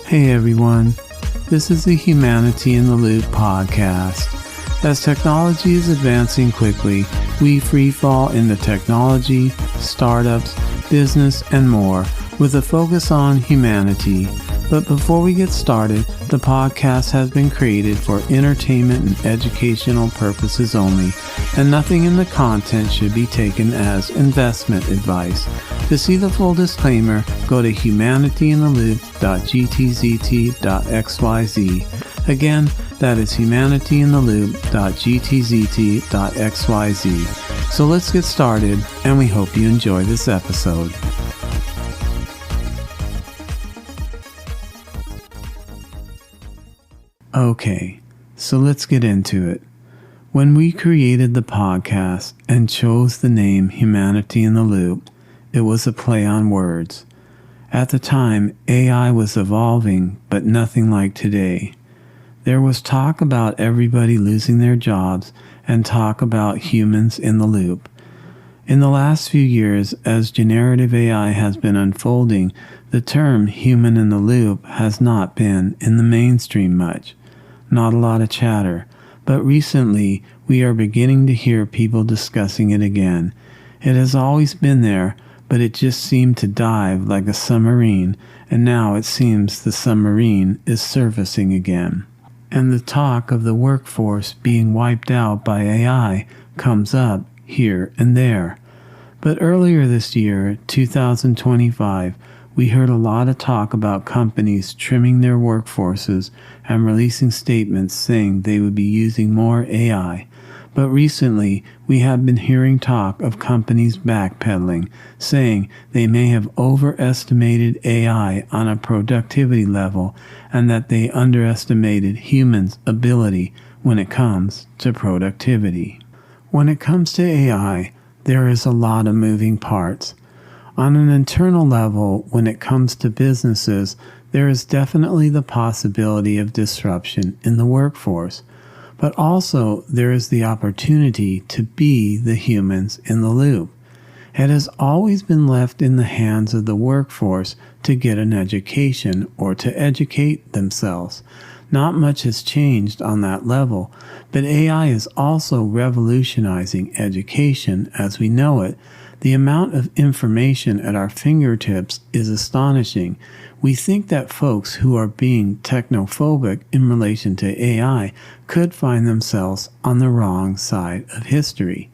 Hey everyone, this is the Humanity in the Loop podcast. As technology is advancing quickly, we free fall into technology, startups, business, and more with a focus on humanity. But before we get started, the podcast has been created for entertainment and educational purposes only, and nothing in the content should be taken as investment advice. To see the full disclaimer, go to humanityinintheloop.gtzt.xyz. Again, that is humanityinintheloop.gtzt.xyz. So let's get started, and we hope you enjoy this episode. Okay, so let's get into it. When we created the podcast and chose the name Humanity in the Loop, it was a play on words. At the time, AI was evolving, but nothing like today. There was talk about everybody losing their jobs and talk about humans in the loop. In the last few years, as generative AI has been unfolding, the term human in the loop has not been in the mainstream much. Not a lot of chatter, but recently we are beginning to hear people discussing it again. It has always been there, but it just seemed to dive like a submarine, and now it seems the submarine is surfacing again. And the talk of the workforce being wiped out by AI comes up here and there. But earlier this year, 2025, we heard a lot of talk about companies trimming their workforces and releasing statements saying they would be using more AI. But recently, we have been hearing talk of companies backpedaling, saying they may have overestimated AI on a productivity level and that they underestimated humans' ability when it comes to productivity. When it comes to AI, there is a lot of moving parts. On an internal level, when it comes to businesses, there is definitely the possibility of disruption in the workforce. But also, there is the opportunity to be the humans in the loop. It has always been left in the hands of the workforce to get an education or to educate themselves. Not much has changed on that level, but AI is also revolutionizing education as we know it. The amount of information at our fingertips is astonishing. We think that folks who are being technophobic in relation to AI could find themselves on the wrong side of history.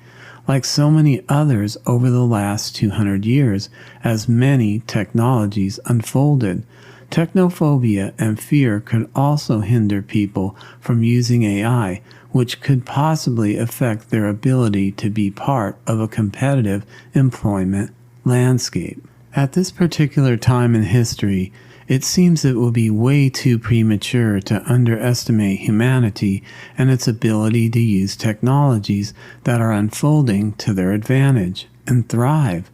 Like so many others over the last 200 years, as many technologies unfolded, technophobia and fear could also hinder people from using AI, which could possibly affect their ability to be part of a competitive employment landscape. At this particular time in history, it seems it will be way too premature to underestimate humanity and its ability to use technologies that are unfolding to their advantage and thrive.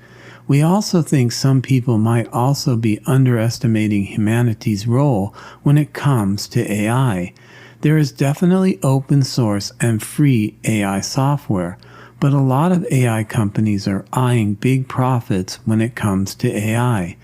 We also think some people might also be underestimating humanity's role when it comes to AI. There is definitely open source and free AI software, but a lot of AI companies are eyeing big profits when it comes to AI.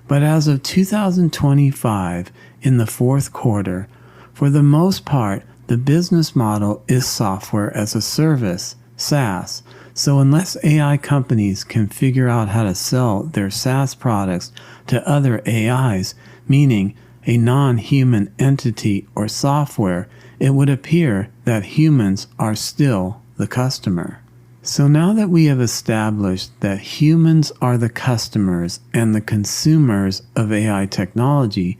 But as of 2025, in the fourth quarter, for the most part, the business model is software as a service, SaaS. So unless AI companies can figure out how to sell their SaaS products to other AIs, meaning a non-human entity or software, it would appear that humans are still the customer. So now that we have established that humans are the customers and the consumers of AI technology,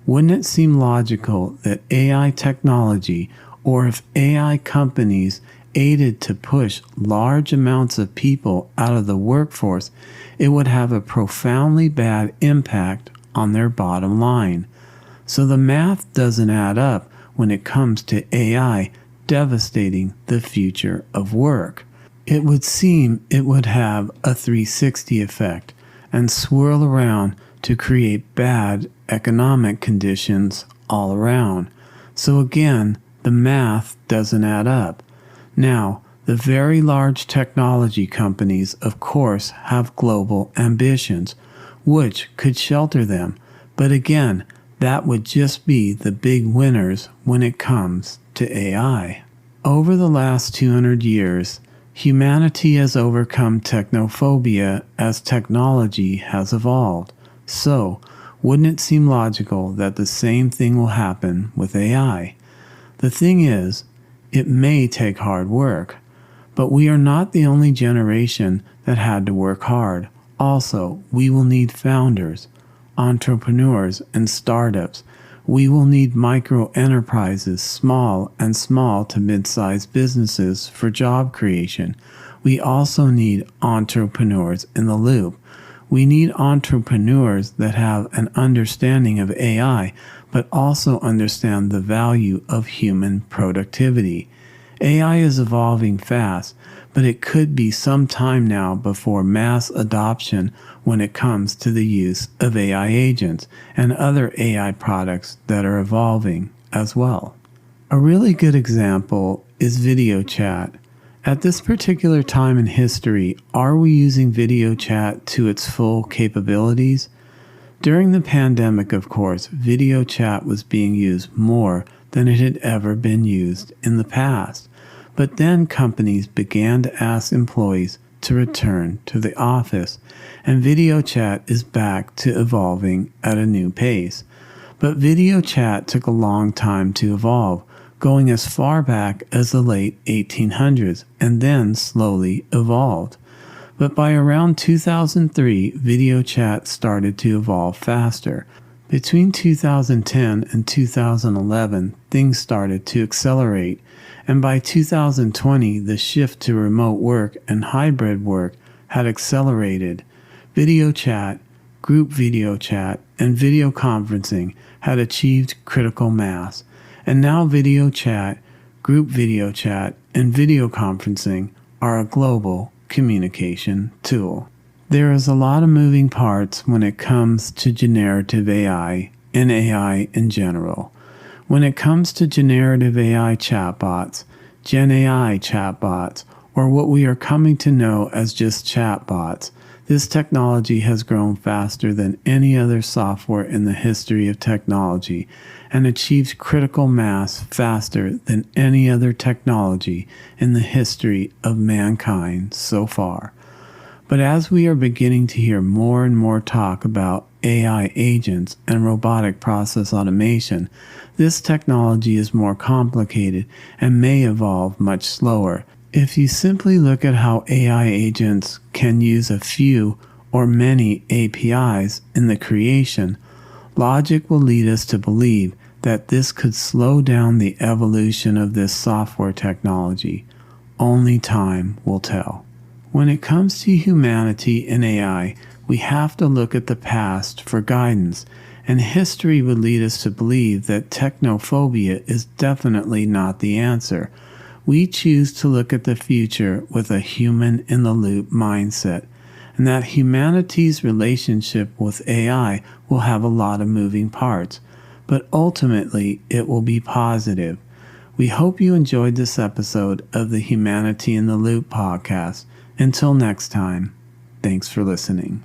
wouldn't it seem logical that AI technology, or if AI companies aided to push large amounts of people out of the workforce, it would have a profoundly bad impact on their bottom line? So the math doesn't add up when it comes to AI devastating the future of work. It would seem it would have a 360 effect and swirl around to create bad economic conditions all around. So again, the math doesn't add up. Now, the very large technology companies, of course, have global ambitions, which could shelter them. But again, that would just be the big winners when it comes to AI. Over the last 200 years, humanity has overcome technophobia as technology has evolved. So, wouldn't it seem logical that the same thing will happen with AI? The thing is, it may take hard work, but we are not the only generation that had to work hard. Also, we will need founders, entrepreneurs, and startups. We will need micro enterprises, small to mid-sized businesses for job creation. We also need entrepreneurs in the loop. We need entrepreneurs that have an understanding of AI, but also understand the value of human productivity. AI is evolving fast, but it could be some time now before mass adoption when it comes to the use of AI agents and other AI products that are evolving as well. A really good example is video chat. At this particular time in history, are we using video chat to its full capabilities? During the pandemic, of course, video chat was being used more than it had ever been used in the past. But then companies began to ask employees to return to the office, and video chat is back to evolving at a new pace. But video chat took a long time to evolve, going as far back as the late 1800s, and then slowly evolved. But by around 2003, video chat started to evolve faster. Between 2010 and 2011, things started to accelerate, and by 2020, the shift to remote work and hybrid work had accelerated. Video chat, group video chat, and video conferencing had achieved critical mass, and now video chat, group video chat, and video conferencing are a global communication tool. There is a lot of moving parts when it comes to generative AI and AI in general. When it comes to generative AI chatbots, Gen AI chatbots, or what we are coming to know as just chatbots, this technology has grown faster than any other software in the history of technology and achieved critical mass faster than any other technology in the history of mankind so far. But as we are beginning to hear more and more talk about AI agents and robotic process automation, this technology is more complicated and may evolve much slower. If you simply look at how AI agents can use a few or many APIs in the creation, logic will lead us to believe that this could slow down the evolution of this software technology. Only time will tell. When it comes to humanity and AI, we have to look at the past for guidance, and history would lead us to believe that technophobia is definitely not the answer. We choose to look at the future with a human-in-the-loop mindset, and that humanity's relationship with AI will have a lot of moving parts, but ultimately it will be positive. We hope you enjoyed this episode of the Humanity in the Loop podcast. Until next time, thanks for listening.